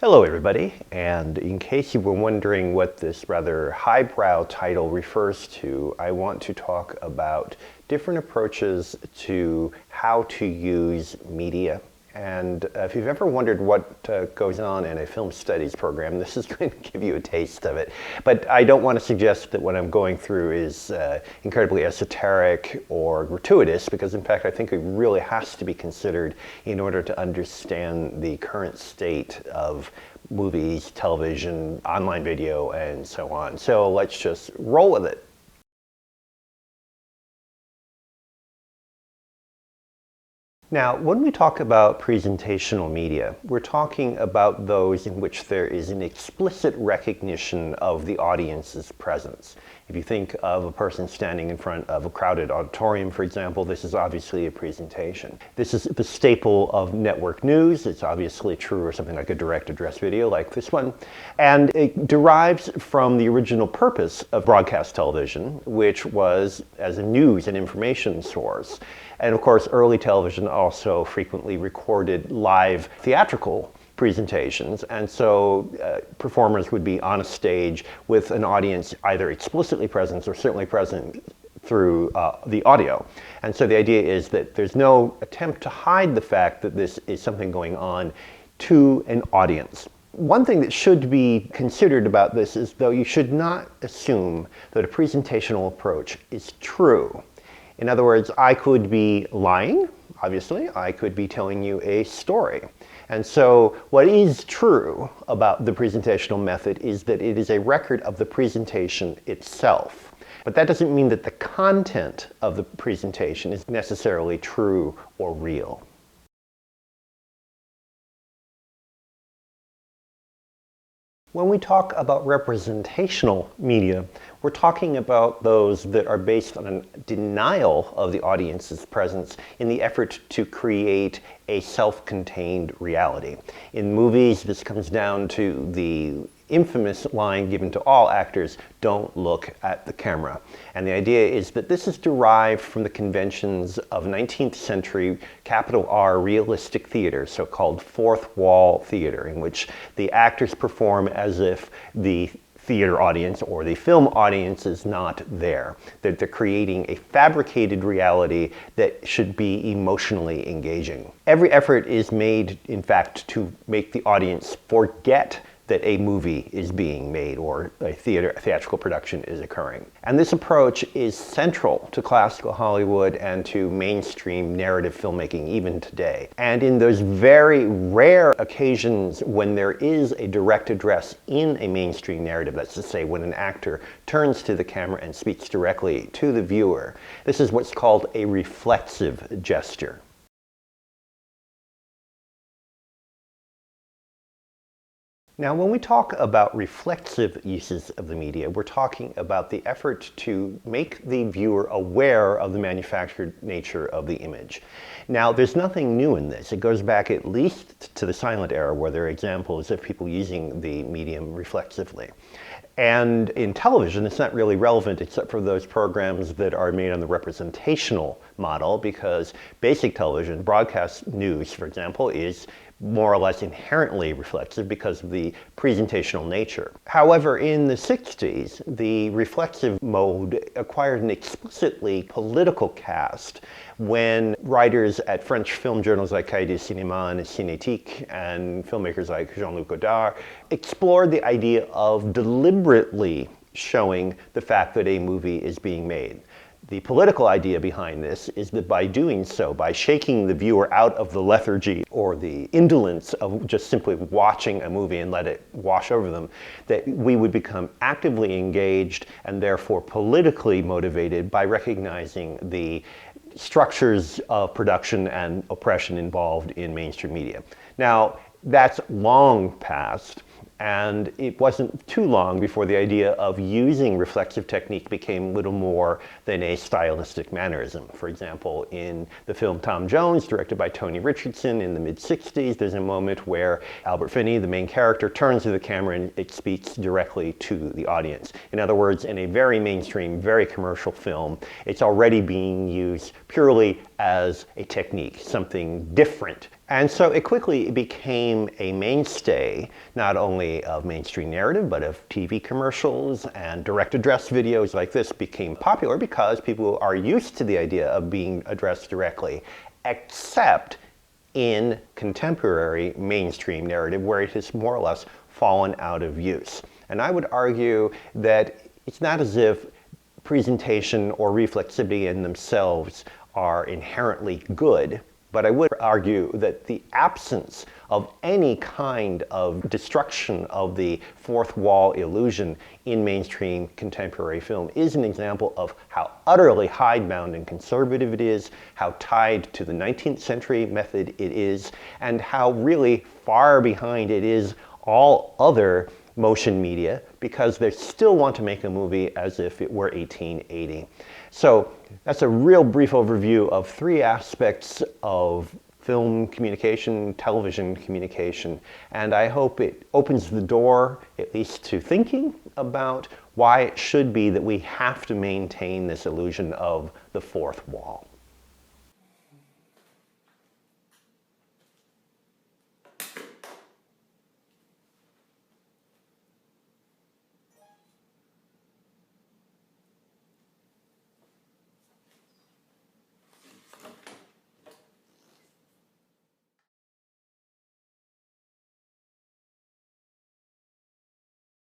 Hello everybody, and in case you were wondering what this rather highbrow title refers to, I want to talk about different approaches to how to use media. And if you've ever wondered what goes on in a film studies program, this is going to give you a taste of it. But I don't want to suggest that what I'm going through is incredibly esoteric or gratuitous, because in fact I think it really has to be considered in order to understand the current state of movies, television, online video, and so on. So let's just roll with it. Now, when we talk about presentational media, we're talking about those in which there is an explicit recognition of the audience's presence. If you think of a person standing in front of a crowded auditorium, for example, this is obviously a presentation. This is the staple of network news. It's obviously true of something like a direct address video like this one. And it derives from the original purpose of broadcast television, which was as a news and information source. And of course, early television also frequently recorded live theatrical presentations, and so performers would be on a stage with an audience either explicitly present or certainly present through the audio. And so the idea is that there's no attempt to hide the fact that this is something going on to an audience. One thing that should be considered about this is, though, you should not assume that a presentational approach is true. In other words, I could be lying, obviously. I could be telling you a story. And so what is true about the presentational method is that it is a record of the presentation itself. But that doesn't mean that the content of the presentation is necessarily true or real. When we talk about representational media, we're talking about those that are based on a denial of the audience's presence in the effort to create a self-contained reality. In movies, this comes down to the infamous line given to all actors, "Don't look at the camera." And the idea is that this is derived from the conventions of 19th century capital R realistic theater, so-called fourth wall theater, in which the actors perform as if the theater audience or the film audience is not there. That they're creating a fabricated reality that should be emotionally engaging. Every effort is made, in fact, to make the audience forget that a movie is being made or a theatrical production is occurring. And this approach is central to classical Hollywood and to mainstream narrative filmmaking even today. And in those very rare occasions when there is a direct address in a mainstream narrative, that's to say when an actor turns to the camera and speaks directly to the viewer, this is what's called a reflexive gesture. Now, when we talk about reflexive uses of the media, we're talking about the effort to make the viewer aware of the manufactured nature of the image. Now, there's nothing new in this. It goes back at least to the silent era, where there are examples of people using the medium reflexively. And in television, it's not really relevant except for those programs that are made on the representational model, because basic television, broadcast news, for example, is more or less inherently reflexive because of the presentational nature. However, in the 60s, the reflexive mode acquired an explicitly political cast when writers at French film journals like Cahiers du Cinéma and Cinétique and filmmakers like Jean-Luc Godard explored the idea of deliberately showing the fact that a movie is being made. The political idea behind this is that by doing so, by shaking the viewer out of the lethargy or the indolence of just simply watching a movie and let it wash over them, that we would become actively engaged and therefore politically motivated by recognizing the structures of production and oppression involved in mainstream media. Now, that's long past. And it wasn't too long before the idea of using reflexive technique became little more than a stylistic mannerism. For example, in the film Tom Jones, directed by Tony Richardson in the mid-60s, there's a moment where Albert Finney, the main character, turns to the camera and it speaks directly to the audience. In other words, in a very mainstream, very commercial film, it's already being used purely as a technique, something different. And so it quickly became a mainstay, not only of mainstream narrative, but of TV commercials, and direct address videos like this became popular because people are used to the idea of being addressed directly, except in contemporary mainstream narrative where it has more or less fallen out of use. And I would argue that it's not as if presentation or reflexivity in themselves are inherently good, but I would argue that the absence of any kind of destruction of the fourth wall illusion in mainstream contemporary film is an example of how utterly hidebound and conservative it is, how tied to the 19th century method it is, and how really far behind it is all other motion media, because they still want to make a movie as if it were 1880. So that's a real brief overview of three aspects of film communication, television communication, and I hope it opens the door at least to thinking about why it should be that we have to maintain this illusion of the fourth wall.